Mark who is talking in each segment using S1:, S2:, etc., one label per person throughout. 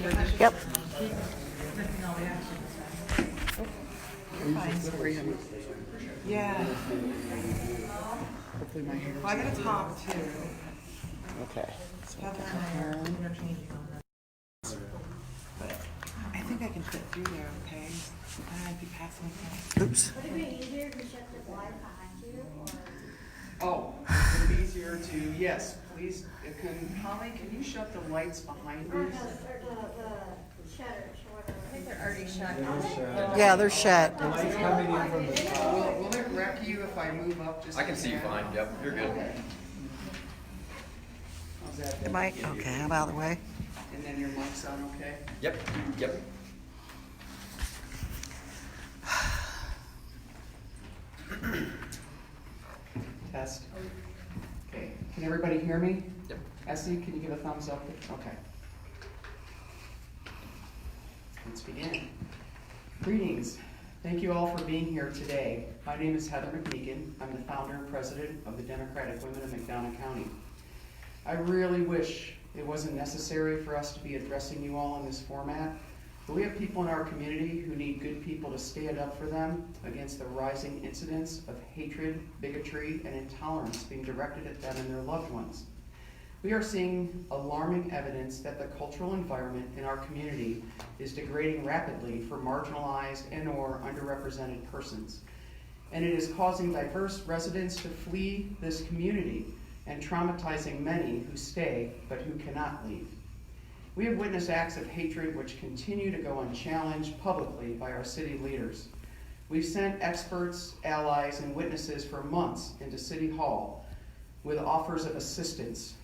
S1: Yep.
S2: Yeah. Hopefully my hair. Well, I got a top too.
S1: Okay. So
S2: But I think I can fit through there, okay? I'd be passing through.
S1: oops.
S3: Would it be easier to shut the blind behind you, or?
S2: Oh, it's easier to, yes, please, Holly, can you shut the lights behind
S3: Or
S2: me?
S3: the shutters, or whatever. I think they're already shut.
S1: Yeah, they're shut.
S2: Will it wreck you if I move up just?
S4: I can see you fine. Yep, you're good.
S2: How's that?
S1: Am I? Okay, I'm out of the way.
S2: And then your mic's on, okay?
S4: Yep, yep.
S2: Test. Okay, can everybody hear me?
S4: Yep.
S2: Essie, can you give a thumbs up? Okay. Let's begin. Greetings. Thank you all for being here today. My name is Heather McMeekin. I'm the founder and president of the Democratic Women of McDonough County. I really wish it wasn't necessary for us to be addressing you all in this format, but we have people in our community who need good people to stand up for them against the rising incidents of hatred, bigotry, and intolerance being directed at them and their loved ones. We are seeing alarming evidence that the cultural environment in our community is degrading rapidly for marginalized and/or underrepresented persons. And it is causing diverse residents to flee this community and traumatizing many who stay but who cannot leave. We have witnessed acts of hatred which continue to go unchallenged publicly by our city leaders. We've sent experts, allies, and witnesses for months into City Hall with offers of assistance.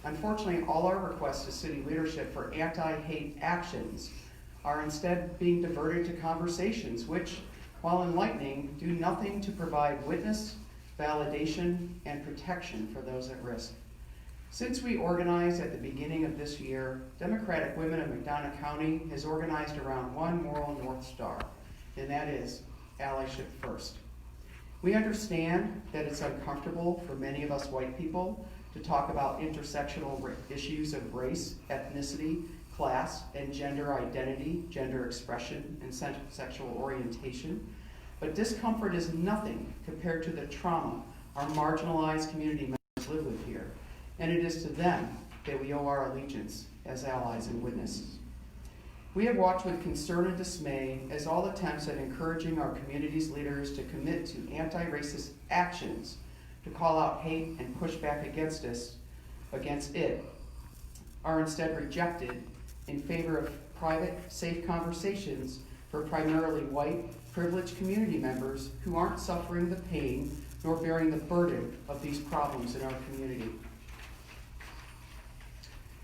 S2: Unfortunately, all our requests to city leadership for anti-hate actions are instead being diverted to conversations which, while enlightening, do nothing to provide witness, validation, and protection for those at risk. Since we organized at the beginning of this year, Democratic Women of McDonough County has organized around one moral North Star, and that is allyship first. We understand that it's uncomfortable for many of us white people to talk about intersectional issues of race, ethnicity, class, and gender identity, gender expression, and sexual orientation. But discomfort is nothing compared to the trauma our marginalized community members live with here. And it is to them that we owe our allegiance as allies and witnesses. We have watched with concern and dismay as all attempts at encouraging our community's leaders to commit to anti-racist actions, to call out hate and push back against it, are instead rejected in favor of private, safe conversations for primarily white, privileged community members who aren't suffering the pain nor bearing the burden of these problems in our community.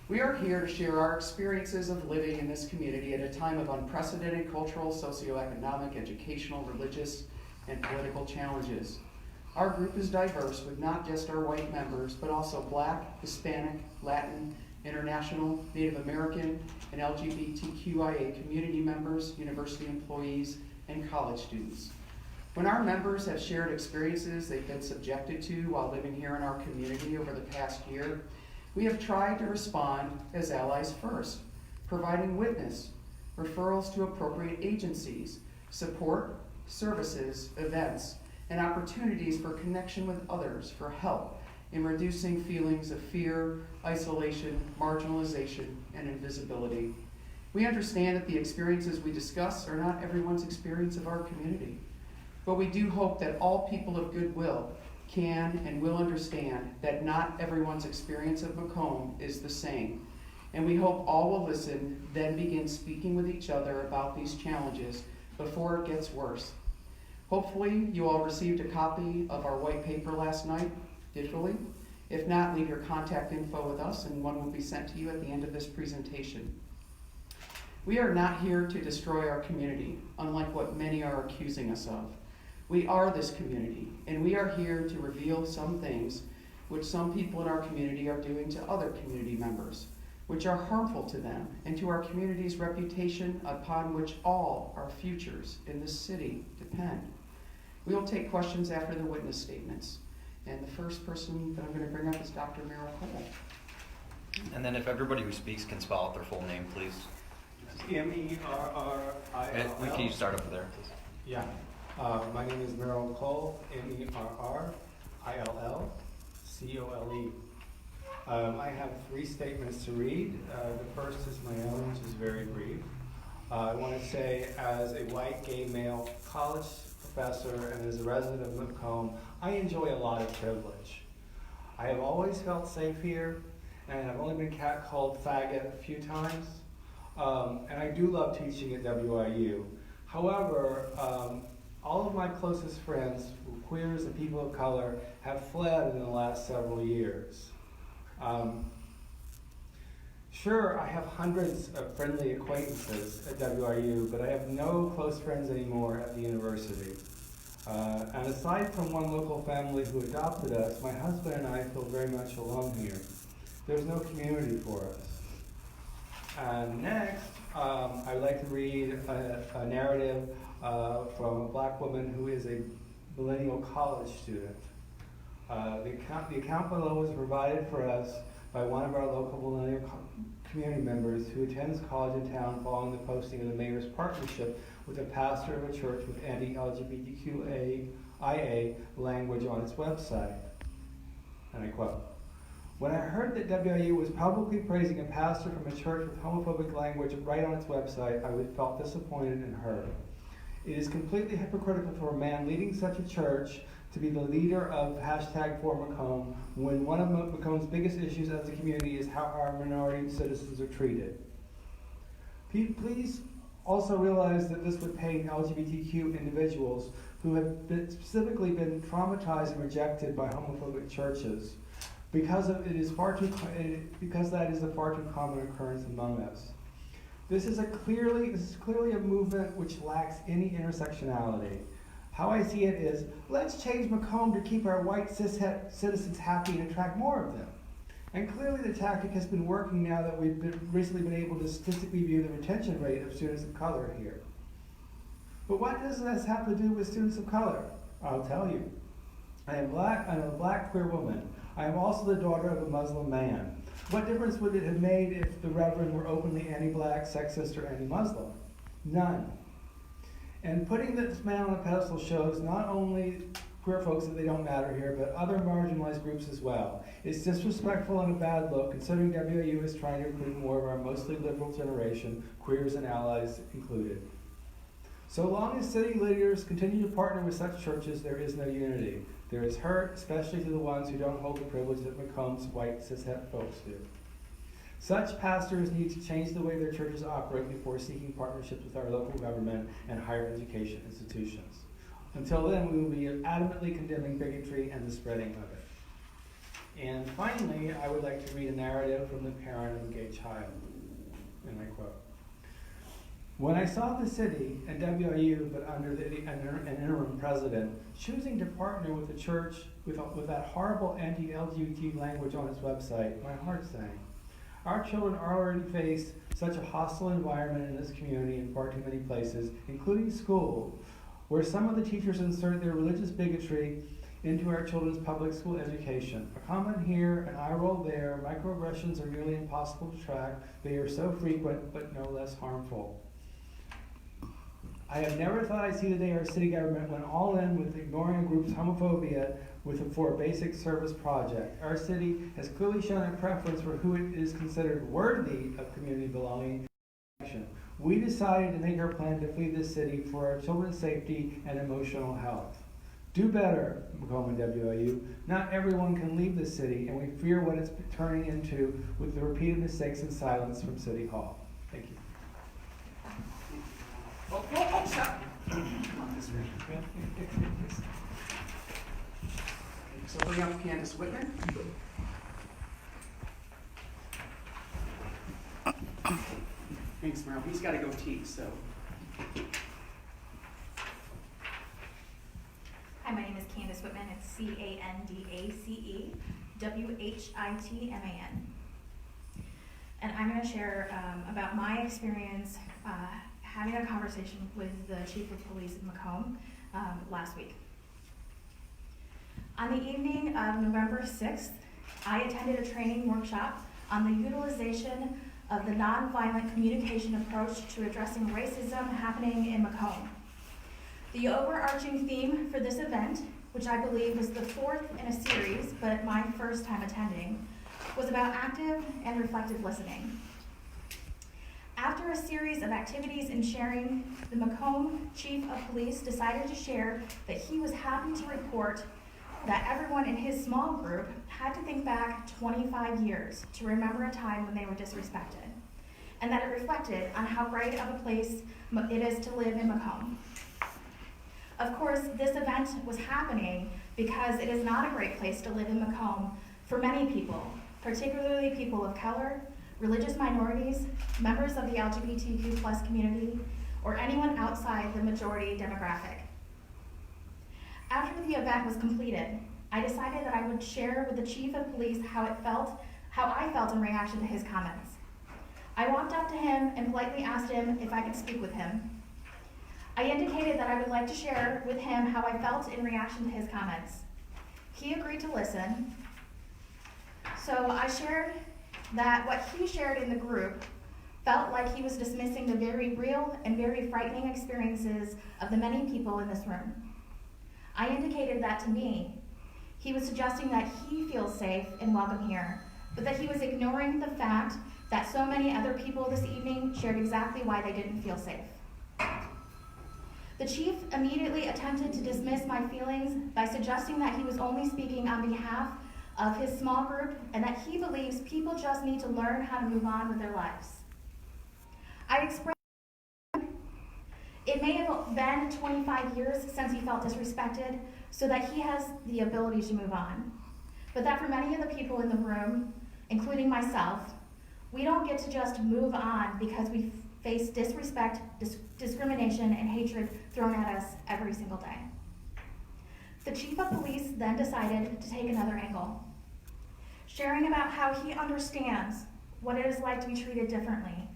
S2: We are here to share our experiences of living in this community at a time of unprecedented cultural, socioeconomic, educational, religious, and political challenges. Our group is diverse with not just our white members, but also Black, Hispanic, Latin, International, Native American, and LGBTQIA community members, university employees, and college students. When our members have shared experiences they've been subjected to while living here in our community over the past year, we have tried to respond as allies first, providing witness, referrals to appropriate agencies, support, services, events, and opportunities for connection with others for help in reducing feelings of fear, isolation, marginalization, and invisibility. We understand that the experiences we discuss are not everyone's experience of our community, but we do hope that all people of goodwill can and will understand that not everyone's experience of Macomb is the same. And we hope all will listen, then begin speaking with each other about these challenges before it gets worse. Hopefully, you all received a copy of our white paper last night, digitally. If not, leave your contact info with us and one will be sent to you at the end of this presentation. We are not here to destroy our community, unlike what many are accusing us of. We are this community, and we are here to reveal some things which some people in our community are doing to other community members, which are harmful to them and to our community's reputation upon which all our futures in this city depend. We will take questions after the witness statements. And the first person that I'm going to bring up is Dr. Merrill Cole.
S4: And then if everybody who speaks can spell out their full name, please.
S5: Merrill.
S4: We can start over there, please.
S5: Yeah. My name is Merrill Cole, Merrillcole. I have 3 statements to read. The first is my own, which is very brief. I want to say, as a white gay male college professor and as a resident of Macomb, I enjoy a lot of privilege. I have always felt safe here, and I've only been catcalled faggot a few times. And I do love teaching at WIU. However, all of my closest friends, queers and people of color, have fled in the last several years. Sure, I have hundreds of friendly acquaintances at WIU, but I have no close friends anymore at the university. And aside from one local family who adopted us, my husband and I feel very much alone here. There's no community for us. And next, I would like to read a narrative from a black woman who is a millennial college student. The account below was provided for us by one of our local millennial community members who attends college in town following the posting of the mayor's partnership with a pastor of a church with anti-LGBTQIA language on its website. And I quote, "When I heard that WIU was publicly praising a pastor from a church with homophobic language right on its website, I felt disappointed and hurt. It is completely hypocritical for a man leading such a church to be the leader of #4Macomb when one of Macomb's biggest issues as a community is how our minority citizens are treated. Please also realize that this would pain LGBTQ individuals who have specifically been traumatized and rejected by homophobic churches because that is a far too common occurrence among us. This is clearly a movement which lacks any intersectionality. How I see it is, let's change Macomb to keep our white cishet citizens happy and attract more of them. And clearly the tactic has been working now that we've recently been able to statistically view the retention rate of students of color here. But what does this have to do with students of color? I'll tell you. I am a black queer woman. I am also the daughter of a Muslim man. What difference would it have made if the Reverend were openly anti-black, sexist, or anti-Muslim? None. And putting this man on a pedestal shows not only queer folks that they don't matter here, but other marginalized groups as well. It's disrespectful and a bad look, considering WIU is trying to include more of our mostly liberal generation, queers and allies included. So long as city leaders continue to partner with such churches, there is no unity. There is hurt, especially to the ones who don't hold the privilege that Macomb's white cishet folks do. Such pastors need to change the way their churches operate before seeking partnerships with our local government and higher education institutions. Until then, we will be adamantly condemning bigotry and the spreading of it. And finally, I would like to read a narrative from the parent of a gay child. And I quote, "When I saw the city and WIU, but under an interim president, choosing to partner with the church with that horrible anti-LGBT language on its website, my heart sank. Our children already face such a hostile environment in this community in far too many places, including school, where some of the teachers insert their religious bigotry into our children's public school education. A comment here, an eye roll there, microaggressions are nearly impossible to track. They are so frequent, but no less harmful. I have never thought I'd see the day our city government went all in with ignoring a group's homophobia for a basic service project. Our city has clearly shown a preference for who it is considered worthy of community belonging. We decided to make our plan to flee this city for our children's safety and emotional health. Do better, Macomb and WIU. Not everyone can leave the city, and we fear what it's turning into with the repeated mistakes and silence from City Hall." Thank you.
S2: Oh, stop. Come on this way. So bring up Candace Whitman. Thanks, Merrill. He's got to go teach, so.
S6: Hi, my name is Candace Whitman. It's CandaceWhitman. And I'm going to share about my experience having a conversation with the Chief of Police of Macomb last week. On the evening of November 6th, I attended a training workshop on the utilization of the nonviolent communication approach to addressing racism happening in Macomb. The overarching theme for this event, which I believe was the fourth in a series, but my first time attending, was about active and reflective listening. After a series of activities and sharing, the Macomb Chief of Police decided to share that he was happy to report that everyone in his small group had to think back 25 years to remember a time when they were disrespected, and that it reflected on how great of a place it is to live in Macomb. Of course, this event was happening because it is not a great place to live in Macomb for many people, particularly people of color, religious minorities, members of the LGBTQ+ community, or anyone outside the majority demographic. After the event was completed, I decided that I would share with the Chief of Police how I felt in reaction to his comments. I walked up to him and politely asked him if I could speak with him. I indicated that I would like to share with him how I felt in reaction to his comments. He agreed to listen. So I shared that what he shared in the group felt like he was dismissing the very real and very frightening experiences of the many people in this room. I indicated that to me, he was suggesting that he feels safe and welcome here, but that he was ignoring the fact that so many other people this evening shared exactly why they didn't feel safe. The chief immediately attempted to dismiss my feelings by suggesting that he was only speaking on behalf of his small group and that he believes people just need to learn how to move on with their lives. I expressed it may have been 25 years since he felt disrespected, so that he has the ability to move on. But that for many of the people in the room, including myself, we don't get to just move on because we face disrespect, discrimination, and hatred thrown at us every single day. The Chief of Police then decided to take another angle, sharing about how he understands what it is like to be treated differently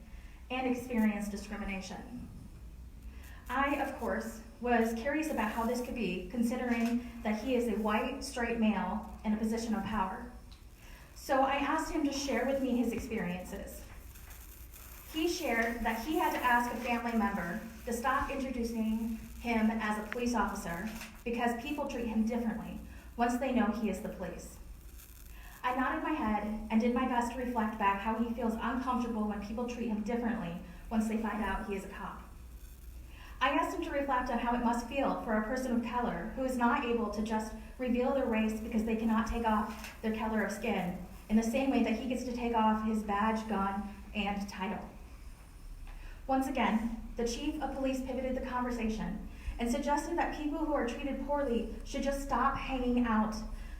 S6: and experience discrimination. I, of course, was curious about how this could be, considering that he is a white, straight male in a position of power. So I asked him to share with me his experiences. He shared that he had to ask a family member to stop introducing him as a police officer because people treat him differently once they know he is the police. I nodded my head and did my best to reflect back how he feels uncomfortable when people treat him differently once they find out he is a cop. I asked him to reflect on how it must feel for a person of color who is not able to just reveal their race because they cannot take off their color of skin in the same way that he gets to take off his badge, gun, and title. Once again, the Chief of Police pivoted the conversation and suggested that people who are treated poorly should just stop hanging out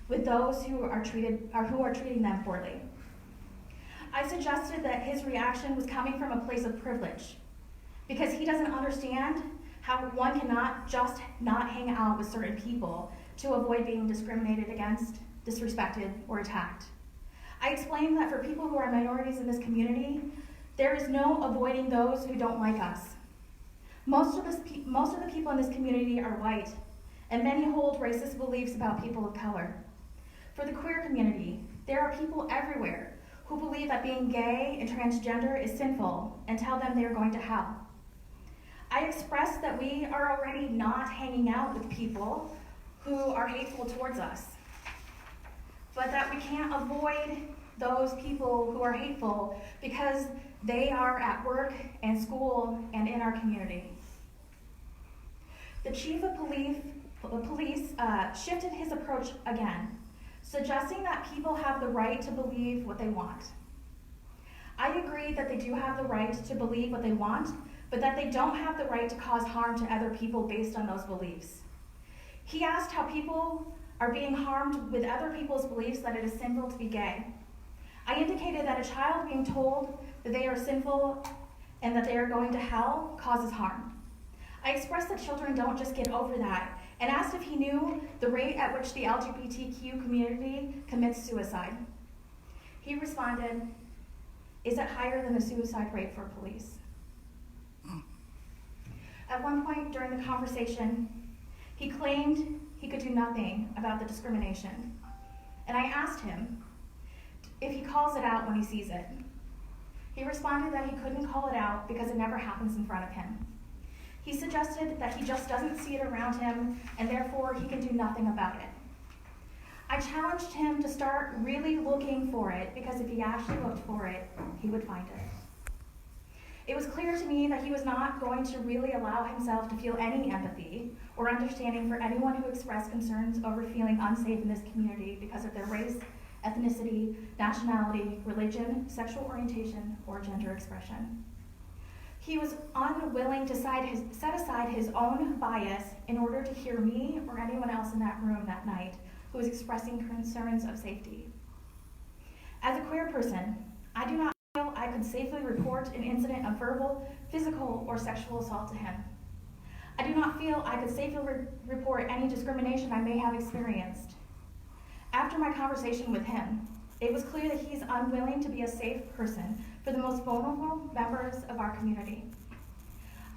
S6: with those who are treating them poorly. I suggested that his reaction was coming from a place of privilege, because he doesn't understand how one cannot just not hang out with certain people to avoid being discriminated against, disrespected, or attacked. I explained that for people who are minorities in this community, there is no avoiding those who don't like us. Most of the people in this community are white, and many hold racist beliefs about people of color. For the queer community, there are people everywhere who believe that being gay and transgender is sinful and tell them they are going to hell. I expressed that we are already not hanging out with people who are hateful towards us, but that we can't avoid those people who are hateful because they are at work and school and in our community. The Chief of Police shifted his approach again, suggesting that people have the right to believe what they want. I agree that they do have the right to believe what they want, but that they don't have the right to cause harm to other people based on those beliefs. He asked how people are being harmed with other people's beliefs that it is sinful to be gay. I indicated that a child being told that they are sinful and that they are going to hell causes harm. I expressed that children don't just get over that, and asked if he knew the rate at which the LGBTQ community commits suicide. He responded, "Is it higher than the suicide rate for police?" At one point during the conversation, he claimed he could do nothing about the discrimination. And I asked him, if he calls it out when he sees it. He responded that he couldn't call it out because it never happens in front of him. He suggested that he just doesn't see it around him and therefore he can do nothing about it. I challenged him to start really looking for it because if he actually looked for it, he would find it. It was clear to me that he was not going to really allow himself to feel any empathy or understanding for anyone who expressed concerns over feeling unsafe in this community because of their race, ethnicity, nationality, religion, sexual orientation, or gender expression. He was unwilling to set aside his own bias in order to hear me or anyone else in that room that night who was expressing concerns of safety. As a queer person, I do not feel I could safely report an incident of verbal, physical, or sexual assault to him. I do not feel I could safely report any discrimination I may have experienced. After my conversation with him, it was clear that he's unwilling to be a safe person for the most vulnerable members of our community.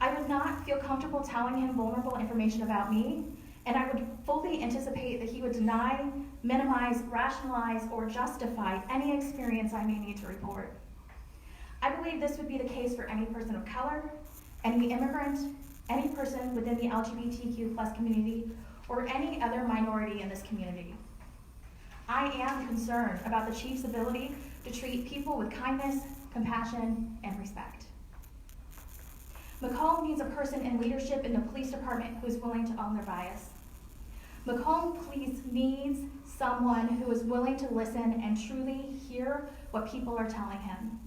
S6: I would not feel comfortable telling him vulnerable information about me, and I would fully anticipate that he would deny, minimize, rationalize, or justify any experience I may need to report. I believe this would be the case for any person of color, any immigrant, any person within the LGBTQ+ community, or any other minority in this community. I am concerned about the chief's ability to treat people with kindness, compassion, and respect. Macomb needs a person in leadership in the police department who is willing to own their bias. Macomb Police needs someone who is willing to listen and truly hear what people are telling him.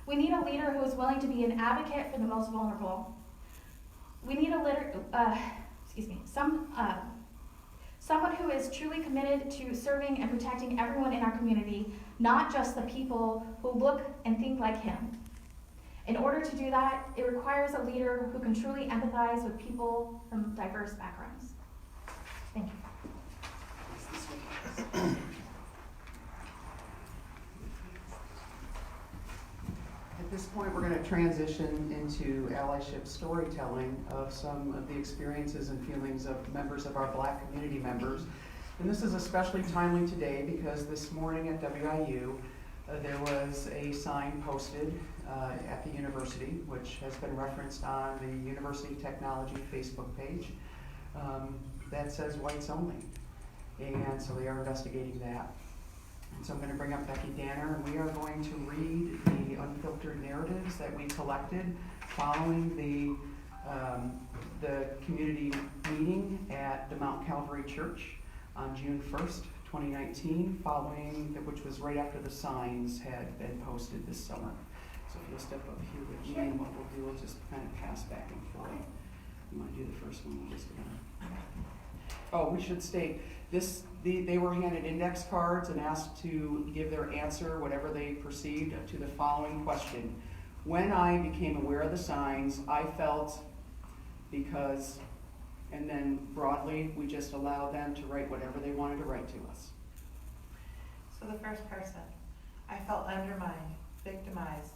S6: We need a leader who is willing to be an advocate for the most vulnerable. We need a leader, someone who is truly committed to serving and protecting everyone in our community, not just the people who look and think like him. In order to do that, it requires a leader who can truly empathize with people from diverse backgrounds. Thank you.
S2: At this point, we're going to transition into allyship storytelling of some of the experiences and feelings of members of our Black community members. And this is especially timely today because this morning at WIU, there was a sign posted at the university, which has been referenced on the University Technology Facebook page, that says whites only. And so they are investigating that. And so I'm going to bring up Becky Danner, and we are going to read the unfiltered narratives that we collected following the community meeting at the Mount Calvary Church on June 1st, 2019, which was right after the signs had been posted this summer. So if you'll step up here with me, and what we'll do, we'll just kind of pass back and forth. You want to do the first one? We'll just oh, we should state, they were handed index cards and asked to give their answer, whatever they perceived, to the following question. When I became aware of the signs, I felt because, and then broadly, we just allowed them to write whatever they wanted to write to us.
S7: So the first person, I felt undermined, victimized,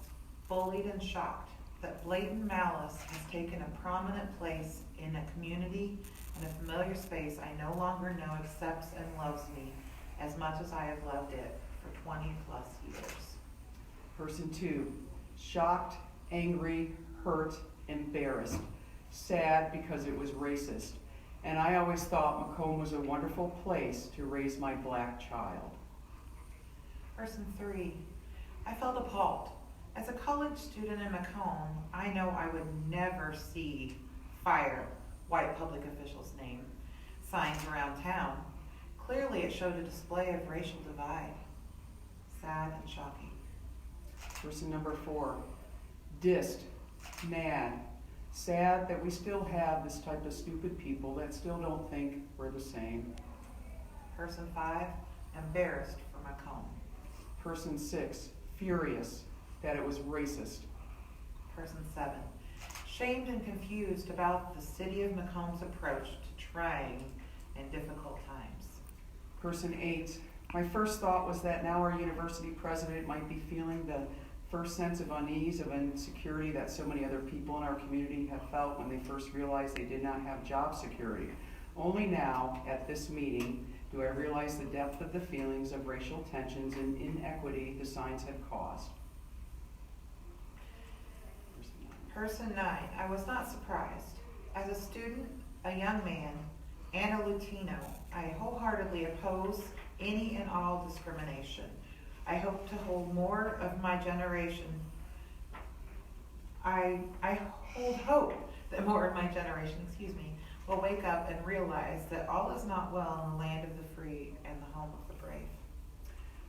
S7: bullied, and shocked that blatant malice has taken a prominent place in a community and a familiar space I no longer know accepts and loves me as much as I have loved it for 20+ years.
S2: Person 2, shocked, angry, hurt, embarrassed, sad because it was racist. And I always thought Macomb was a wonderful place to raise my Black child.
S7: Person 3, I felt appalled. As a college student in Macomb, I know I would never see fire white public official's name signs around town. Clearly it showed a display of racial divide. Sad and shocking.
S2: Person number 4, dissed, mad, sad that we still have this type of stupid people that still don't think we're the same.
S7: Person 5, embarrassed for Macomb.
S2: Person 6, furious that it was racist.
S7: Person 7, shamed and confused about the city of Macomb's approach to trying and difficult times.
S2: Person 8, my first thought was that now our university president might be feeling the first sense of unease, of insecurity that so many other people in our community have felt when they first realized they did not have job security. Only now, at this meeting, Do I realize the depth of the feelings of racial tensions and inequity the signs have caused?
S7: Person 9, I was not surprised. As a student, a young man, and a Latino, I wholeheartedly oppose any and all discrimination. I hope to hold more of my generation. I hold hope that more of my generation, will wake up and realize that all is not well in the land of the free and the home of the brave.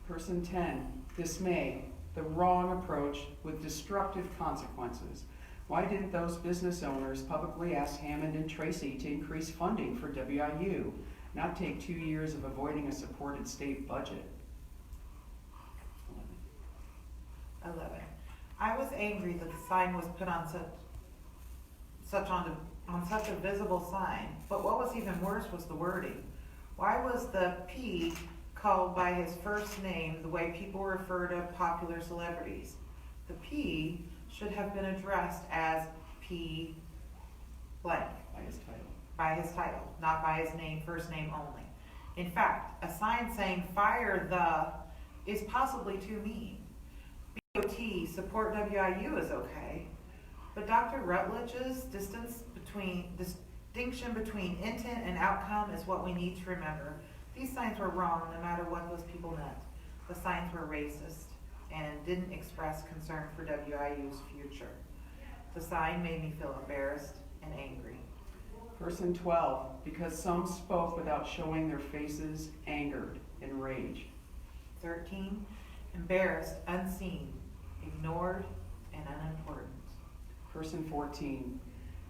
S2: Person 10, dismay, the wrong approach with destructive consequences. Why didn't those business owners publicly ask Hammond and Tracy to increase funding for WIU, not take 2 years of avoiding a supported state budget?
S7: 11. I was angry that the sign was put on such a visible sign, but what was even worse was the wording. Why was the P called by his first name the way people refer to popular celebrities? The P should have been addressed as P blank. By his title, not by his name, first name only. In fact, a sign saying fire the is possibly too mean. BOT, support WIU is okay, but Dr. Rutledge's distinction between intent and outcome is what we need to remember. These signs were wrong no matter what those people meant. The signs were racist and didn't express concern for WIU's future. The sign made me feel embarrassed and angry.
S2: Person 12, because some spoke without showing their faces, angered, enraged.
S7: 13, embarrassed, unseen, ignored, and unimportant.
S2: Person 14,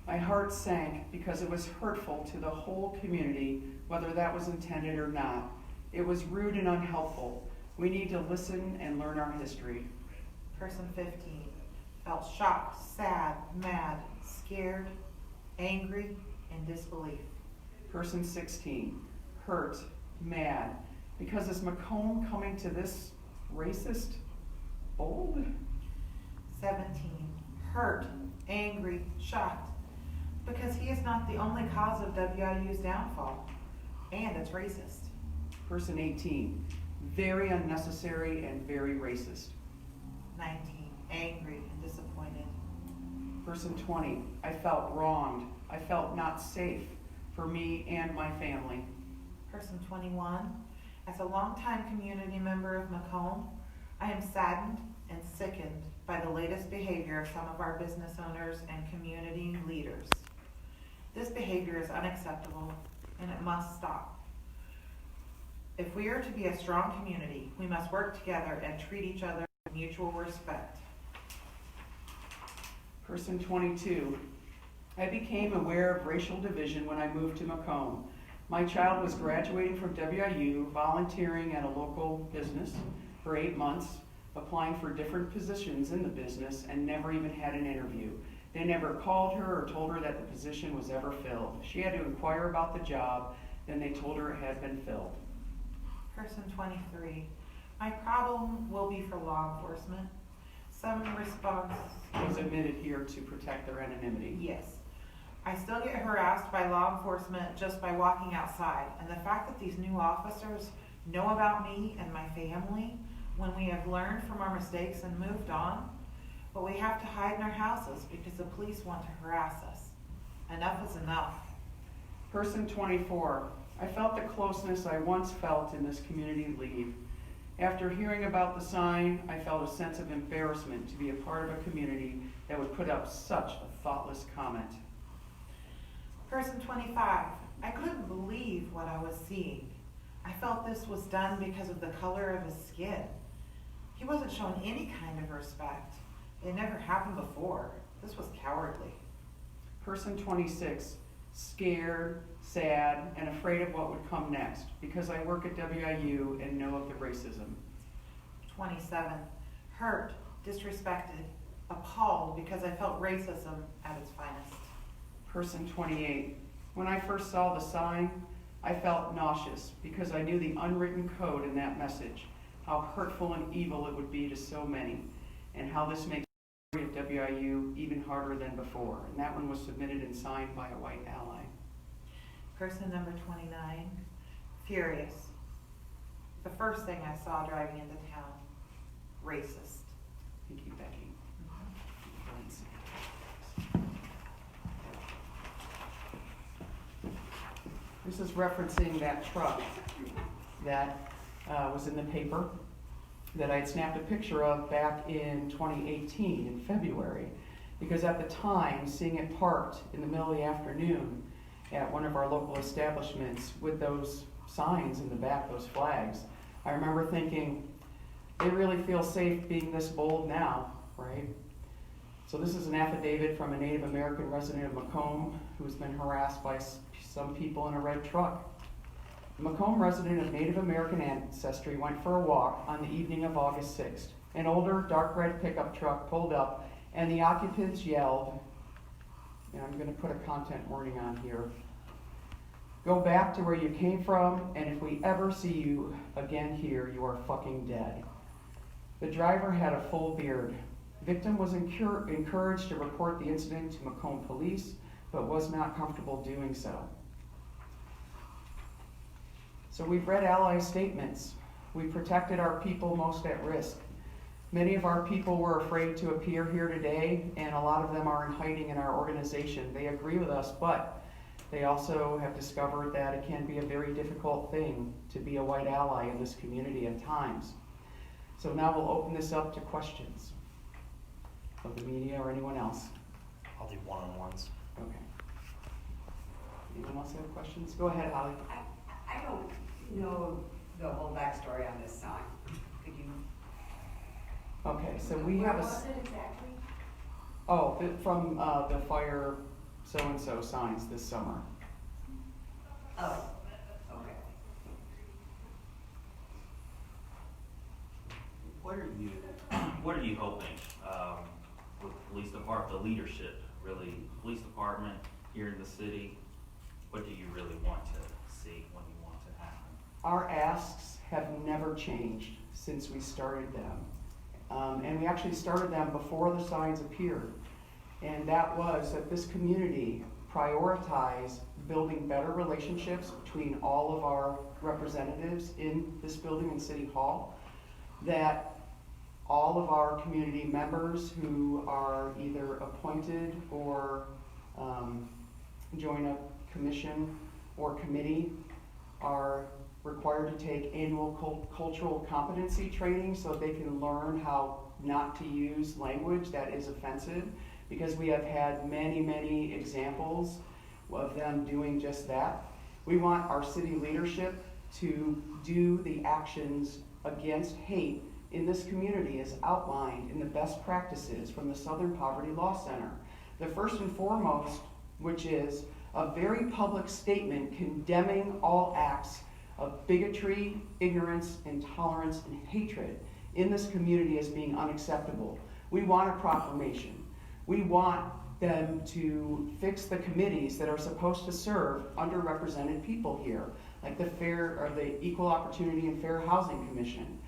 S2: my heart sank because it was hurtful to the whole community, whether that was intended or not. It was rude and unhelpful. We need to listen and learn our history.
S7: Person 15, felt shocked, sad, mad, scared, angry, and disbelief.
S2: Person 16, hurt, mad, because is Macomb coming to this racist bold?
S7: 17, hurt, angry, shocked, because he is not the only cause of WIU's downfall, and it's racist.
S2: Person 18, very unnecessary and very racist.
S7: 19, angry and disappointed.
S2: Person 20, I felt wronged. I felt not safe for me and my family.
S7: Person 21, as a longtime community member of Macomb, I am saddened and sickened by the latest behavior of some of our business owners and community leaders. This behavior is unacceptable and it must stop. If we are to be a strong community, we must work together and treat each other with mutual respect.
S2: Person 22, I became aware of racial division when I moved to Macomb. My child was graduating from WIU, volunteering at a local business for 8 months, applying for different positions in the business, and never even had an interview. They never called her or told her that the position was ever filled. She had to inquire about the job, then they told her it had been filled.
S7: Person 23, my problem will be for law enforcement. Some response
S2: Was admitted here to protect their anonymity.
S7: yes. I still get harassed by law enforcement just by walking outside, and the fact that these new officers know about me and my family when we have learned from our mistakes and moved on, but we have to hide in our houses because the police want to harass us. Enough is enough.
S2: Person 24, I felt the closeness I once felt in this community leave. After hearing about the sign, I felt a sense of embarrassment to be a part of a community that would put up such a thoughtless comment.
S7: Person 25, I couldn't believe what I was seeing. I felt this was done because of the color of his skin. He wasn't shown any kind of respect. It never happened before. This was cowardly.
S2: Person 26, scared, sad, and afraid of what would come next because I work at WIU and know of the racism.
S7: 27, hurt, disrespected, appalled because I felt racism at its finest.
S2: Person 28, when I first saw the sign, I felt nauseous because I knew the unwritten code in that message, how hurtful and evil it would be to so many, and how this makes the story of WIU even harder than before. And that one was submitted and signed by a white ally.
S7: Person number 29, furious. The first thing I saw driving into town, racist.
S2: Thank you, Becky. This is referencing that truck that was in the paper that I had snapped a picture of back in 2018 in February. Because at the time, seeing it parked in the middle of the afternoon at one of our local establishments with those signs in the back, those flags, I remember thinking, they really feel safe being this bold now, right? So this is an affidavit from a Native American resident of Macomb who's been harassed by some people in a red truck. A Macomb resident of Native American ancestry went for a walk on the evening of August 6th. An older, dark red pickup truck pulled up and the occupants yelled, and I'm going to put a content warning on here, "Go back to where you came from, and if we ever see you again here, you are fucking dead." The driver had a full beard. Victim was encouraged to report the incident to Macomb police, but was not comfortable doing so. So we've read ally statements. We protected our people most at risk. Many of our people were afraid to appear here today, and a lot of them are in hiding in our organization. They agree with us, but they also have discovered that it can be a very difficult thing to be a white ally in this community at times. So now we'll open this up to questions of the media or anyone else.
S4: I'll do one-on-ones.
S2: Okay. Anyone else have questions? Go ahead, Holly.
S8: I don't know the whole backstory on this sign. Could you?
S2: Okay, so we have
S3: Where
S2: a,
S3: was it exactly?
S2: from the fire so-and-so signs this summer.
S8: Oh, okay.
S9: What are you hoping with the police department, the leadership, really, police department here in the city? What do you really want to see? What do you want to happen?
S2: Our asks have never changed since we started them. And we actually started them before the signs appeared. And that was that this community prioritize building better relationships between all of our representatives in this building in City Hall, that all of our community members who are either appointed or join a commission or committee are required to take annual cultural competency training so they can learn how not to use language that is offensive, because we have had many, many examples of them doing just that. We want our city leadership to do the actions against hate in this community as outlined in the best practices from the Southern Poverty Law Center. The first and foremost, which is a very public statement condemning all acts of bigotry, ignorance, intolerance, and hatred in this community as being unacceptable. We want a proclamation. We want them to fix the committees that are supposed to serve underrepresented people here, like the Equal Opportunity and Fair Housing Commission,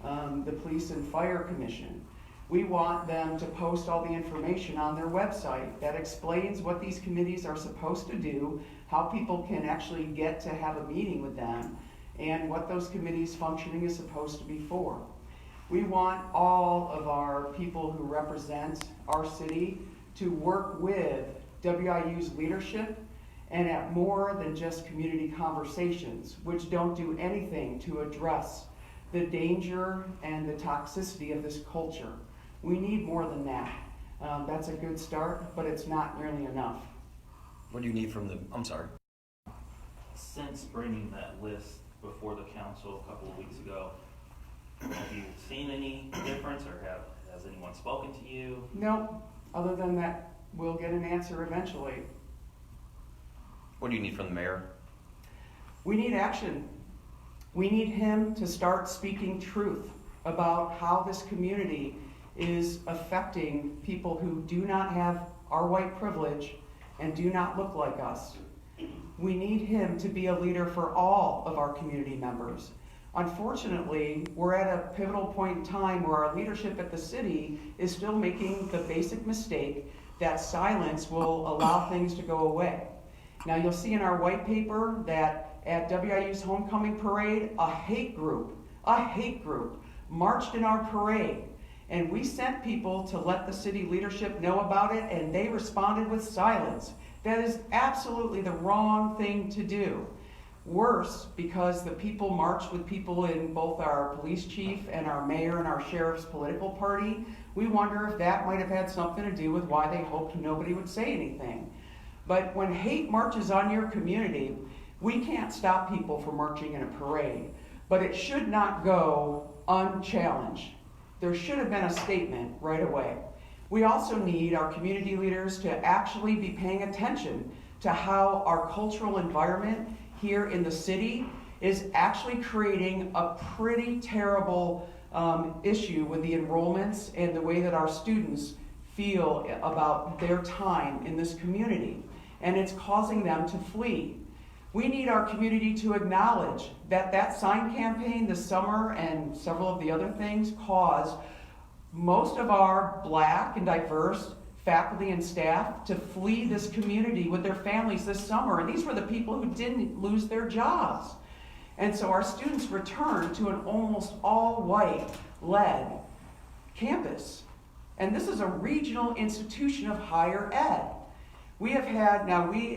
S2: the Police and Fire Commission. We want them to post all the information on their website that explains what these committees are supposed to do, how people can actually get to have a meeting with them, and what those committees' functioning is supposed to be for. We want all of our people who represent our city to work with WIU's leadership and at more than just community conversations, which don't do anything to address the danger and the toxicity of this culture. We need more than that. That's a good start, but it's not nearly enough.
S4: What do you need from the, I'm sorry.
S9: Since bringing that list before the council a couple of weeks ago, have you seen any difference, or has anyone spoken to you?
S2: No, other than that, we'll get an answer eventually.
S4: What do you need from the mayor?
S2: We need action. We need him to start speaking truth about how this community is affecting people who do not have our white privilege and do not look like us. We need him to be a leader for all of our community members. Unfortunately, we're at a pivotal point in time where our leadership at the city is still making the basic mistake that silence will allow things to go away. Now, you'll see in our white paper that at WIU's homecoming parade, a hate group, marched in our parade. And we sent people to let the city leadership know about it, and they responded with silence. That is absolutely the wrong thing to do. Worse, because the people marched with people in both our police chief and our mayor and our sheriff's political party, we wonder if that might have had something to do with why they hoped nobody would say anything. But when hate marches on your community, we can't stop people from marching in a parade, but it should not go unchallenged. There should have been a statement right away. We also need our community leaders to actually be paying attention to how our cultural environment here in the city is actually creating a pretty terrible issue with the enrollments and the way that our students feel about their time in this community. And it's causing them to flee. We need our community to acknowledge that that sign campaign this summer and several of the other things caused most of our Black and diverse faculty and staff to flee this community with their families this summer. And these were the people who didn't lose their jobs. And so our students returned to an almost all-white led campus. And this is a regional institution of higher ed. We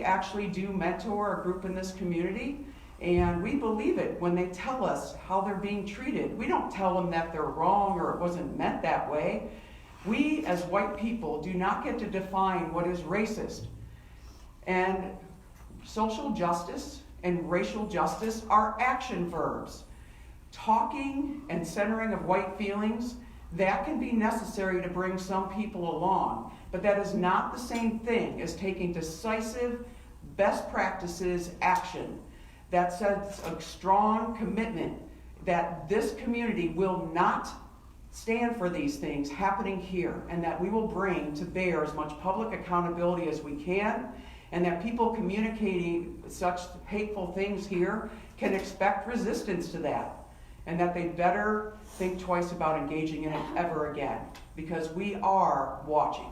S2: actually do mentor a group in this community, and we believe it when they tell us how they're being treated. We don't tell them that they're wrong or it wasn't meant that way. We, as white people, do not get to define what is racist. And social justice and racial justice are action verbs. Talking and centering of white feelings, that can be necessary to bring some people along, but that is not the same thing as taking decisive, best practices action that sets a strong commitment that this community will not stand for these things happening here, and that we will bring to bear as much public accountability as we can, and that people communicating such hateful things here can expect resistance to that, and that they better think twice about engaging in it ever again, because we are watching.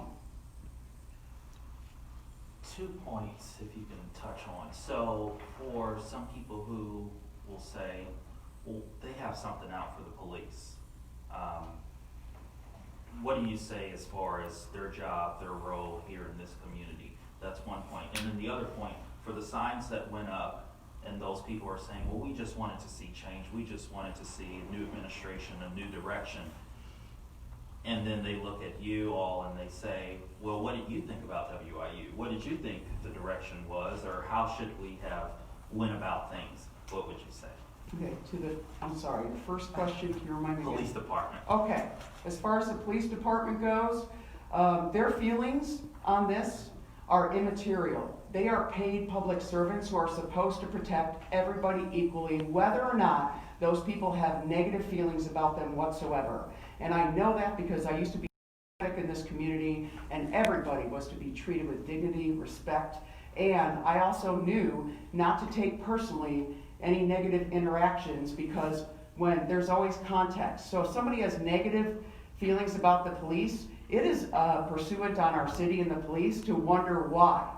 S9: 2 points, if you can touch on. So for some people who will say, well, they have something out for the police. What do you say as far as their job, their role here in this community? That's one point. And then the other point, for the signs that went up, and those people are saying, well, we just wanted to see change. We just wanted to see a new administration, a new direction. And then they look at you all and they say, well, what did you think about WIU? What did you think the direction was? Or how should we have went about things? What would you say?
S2: Okay, I'm sorry, the first question, can you remind me again?
S9: Police department.
S2: Okay, as far as the police department goes, their feelings on this are immaterial. They are paid public servants who are supposed to protect everybody equally, whether or not those people have negative feelings about them whatsoever. And I know that because I used to be in this community, and everybody was to be treated with dignity, respect, and I also knew not to take personally any negative interactions, because when there's always context. So if somebody has negative feelings about the police, it is pursuant on our city and the police to wonder why,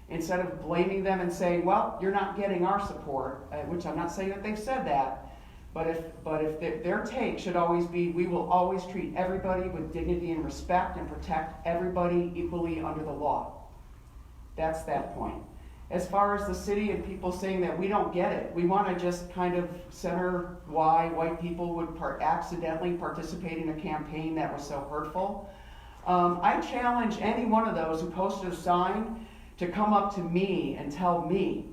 S2: instead of blaming them and saying, well, you're not getting our support, which I'm not saying that they've said that, but if their take should always be, we will always treat everybody with dignity and respect and protect everybody equally under the law. That's that point. As far as the city and people saying that we don't get it, we want to just kind of center why white people would accidentally participate in a campaign that was so hurtful. I challenge any one of those who posted a sign to come up to me and tell me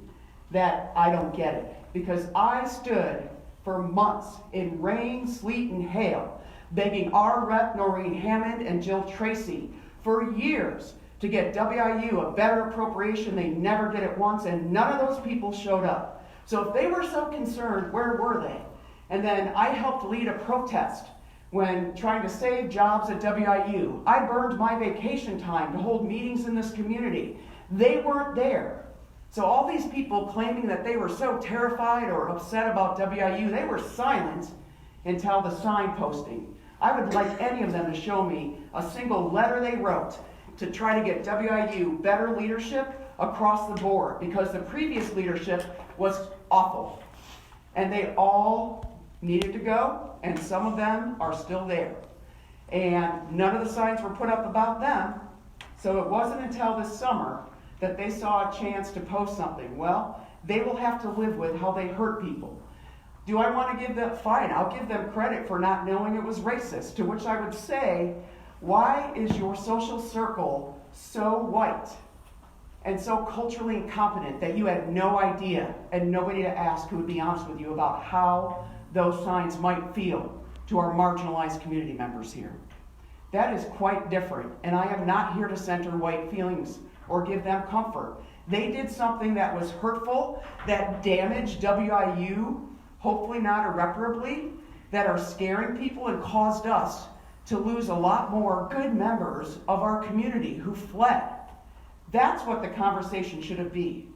S2: that I don't get it. Because I stood for months in rain, sleet, and hail, begging our Rep. Noreen Hammond and Jill Tracy for years to get WIU a better appropriation. They never did it once, and none of those people showed up. So if they were so concerned, where were they? And then I helped lead a protest when trying to save jobs at WIU. I burned my vacation time to hold meetings in this community. They weren't there. So all these people claiming that they were so terrified or upset about WIU, they were silent until the sign posting. I would like any of them to show me a single letter they wrote to try to get WIU better leadership across the board, because the previous leadership was awful. And they all needed to go, and some of them are still there. And none of the signs were put up about them, so it wasn't until this summer that they saw a chance to post something. Well, they will have to live with how they hurt people. Do I want to give them, fine, I'll give them credit for not knowing it was racist, to which I would say, why is your social circle so white and so culturally incompetent that you had no idea and nobody to ask who would be honest with you about how those signs might feel to our marginalized community members here? That is quite different, and I am not here to center white feelings or give them comfort. They did something that was hurtful, that damaged WIU, hopefully not irreparably, that are scaring people and caused us to lose a lot more good members of our community who fled. That's what the conversation should be,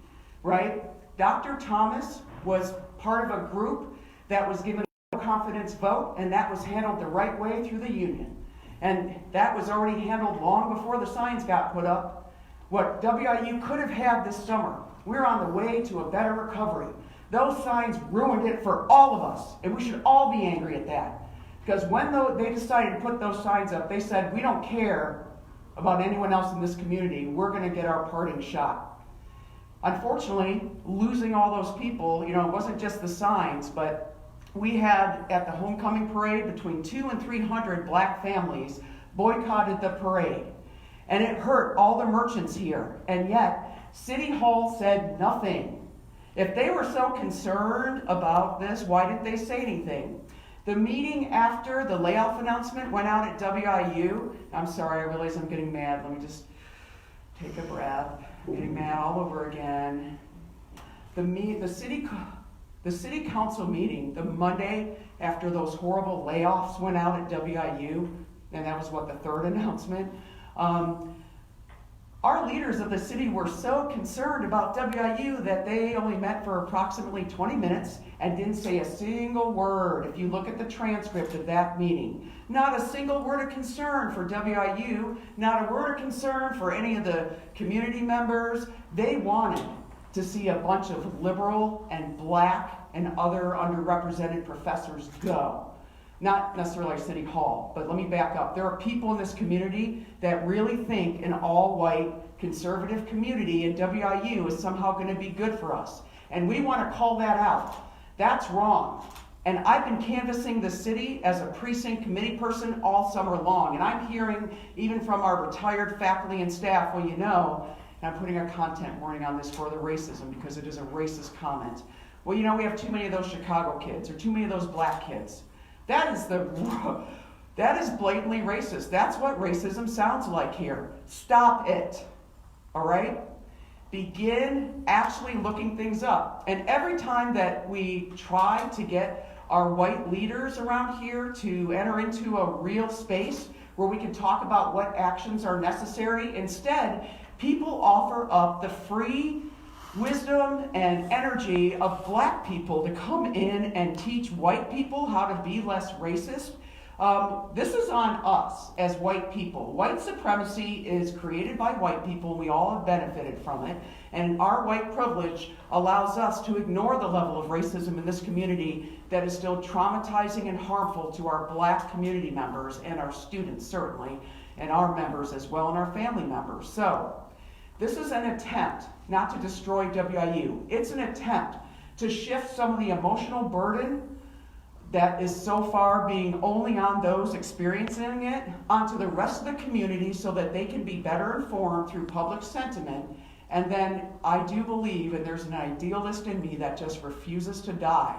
S2: right? Dr. Thomas was part of a group that was given a confidence vote, and that was handled the right way through the union. And that was already handled long before the signs got put up. What WIU could have had this summer, we're on the way to a better recovery. Those signs ruined it for all of us, and we should all be angry at that. Because when they decided to put those signs up, they said, we don't care about anyone else in this community, we're going to get our parting shot. Unfortunately, losing all those people, it wasn't just the signs, but we had at the homecoming parade between 200 and 300 black families boycotted the parade. And it hurt all the merchants here. And yet, City Hall said nothing. If they were so concerned about this, why didn't they say anything? The meeting after the layoff announcement went out at WIU. I'm sorry, I realize I'm getting mad. Let me just take a breath. I'm getting mad all over again. The city council meeting, the Monday after those horrible layoffs went out at WIU, and that was the third announcement. Our leaders of the city were so concerned about WIU that they only met for approximately 20 minutes and didn't say a single word. If you look at the transcript of that meeting, not a single word of concern for WIU, not a word of concern for any of the community members. They wanted to see a bunch of liberal and black and other underrepresented professors go. Not necessarily City Hall, but let me back up. There are people in this community that really think an all-white conservative community in WIU is somehow going to be good for us. And we want to call that out. That's wrong. And I've been canvassing the city as a precinct committee person all summer long. And I'm hearing, even from our retired faculty and staff, and I'm putting a content warning on this for the racism because it is a racist comment. We have too many of those Chicago kids or too many of those black kids. That is blatantly racist. That's what racism sounds like here. Stop it. All right? Begin actually looking things up. And every time that we try to get our white leaders around here to enter into a real space where we can talk about what actions are necessary, instead, people offer up the free wisdom and energy of black people to come in and teach white people how to be less racist. This is on us as white people. White supremacy is created by white people. We all have benefited from it. And our white privilege allows us to ignore the level of racism in this community that is still traumatizing and harmful to our black community members and our students, certainly, and our members as well, and our family members. So, this is an attempt not to destroy WIU. It's an attempt to shift some of the emotional burden that is so far being only on those experiencing it onto the rest of the community so that they can be better informed through public sentiment. And then I do believe, and there's an idealist in me that just refuses to die,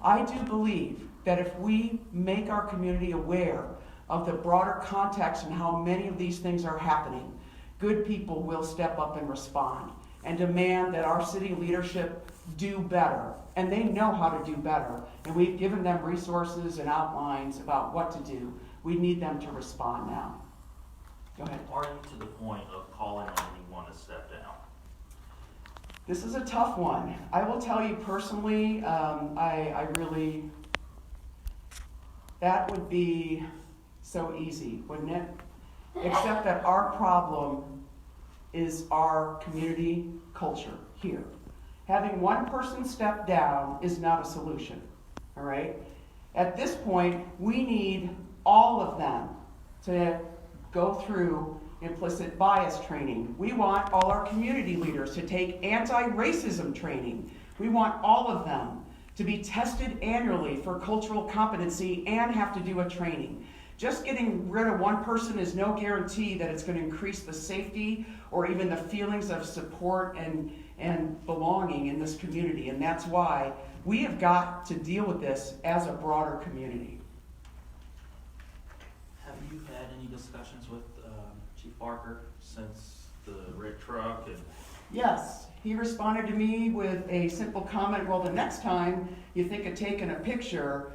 S2: I do believe that if we make our community aware of the broader context and how many of these things are happening, good people will step up and respond and demand that our city leadership do better. And they know how to do better. And we've given them resources and outlines about what to do. We need them to respond now. Go ahead.
S9: Are you to the point of calling on anyone to step down?
S2: This is a tough one. I will tell you personally, that would be so easy, wouldn't it? Except that our problem is our community culture here. Having one person step down is not a solution, all right? At this point, we need all of them to go through implicit bias training. We want all our community leaders to take anti-racism training. We want all of them to be tested annually for cultural competency and have to do a training. Just getting rid of one person is no guarantee that it's going to increase the safety or even the feelings of support and belonging in this community. And that's why we have got to deal with this as a broader community.
S9: Have you had any discussions with Chief Barker since the red truck and?
S2: Yes, he responded to me with a simple comment, well, the next time you think of taking a picture,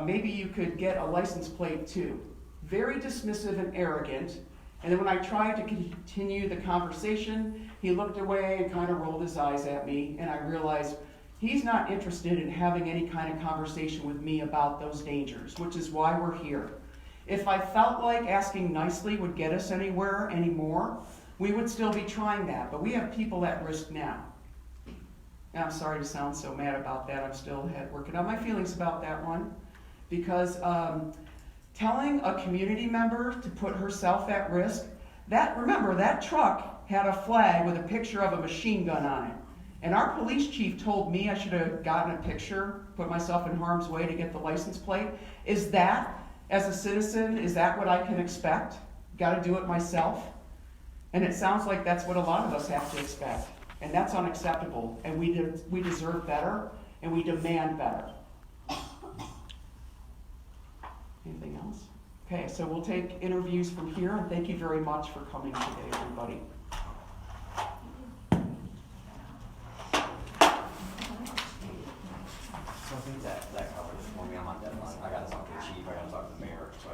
S2: maybe you could get a license plate too. Very dismissive and arrogant. And then when I tried to continue the conversation, he looked away and kind of rolled his eyes at me, and I realized he's not interested in having any kind of conversation with me about those dangers, which is why we're here. If I felt like asking nicely would get us anywhere anymore, we would still be trying that, but we have people at risk now. And I'm sorry to sound so mad about that. I'm still working on my feelings about that one, because telling a community member to put herself at risk, remember, that truck had a flag with a picture of a machine gun on it. And our police chief told me I should have gotten a picture, put myself in harm's way to get the license plate. Is that, as a citizen, is that what I can expect? Got to do it myself? And it sounds like that's what a lot of us have to expect. And that's unacceptable. And we deserve better, and we demand better. Anything else? Okay, so we'll take interviews from here, and thank you very much for coming today, everybody.
S4: So I think that covers it for me. I'm on deadline. I gotta talk to the chief, I gotta talk to the mayor, so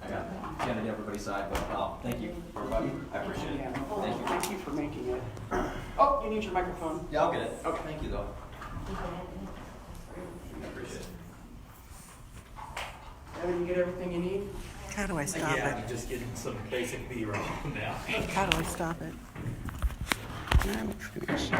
S4: I gotta get everybody's side, but, thank you, everybody. I appreciate it. Thank you.
S2: Thank you for making it. Oh, you need your microphone?
S4: Yeah, I'll get it.
S2: Okay.
S4: Thank you, though. I appreciate it.
S2: Evan, you get everything you need?
S1: How do I stop
S9: Yeah,
S1: it?
S9: I'm just getting some basic B-roll now.
S1: How do I stop it? Information.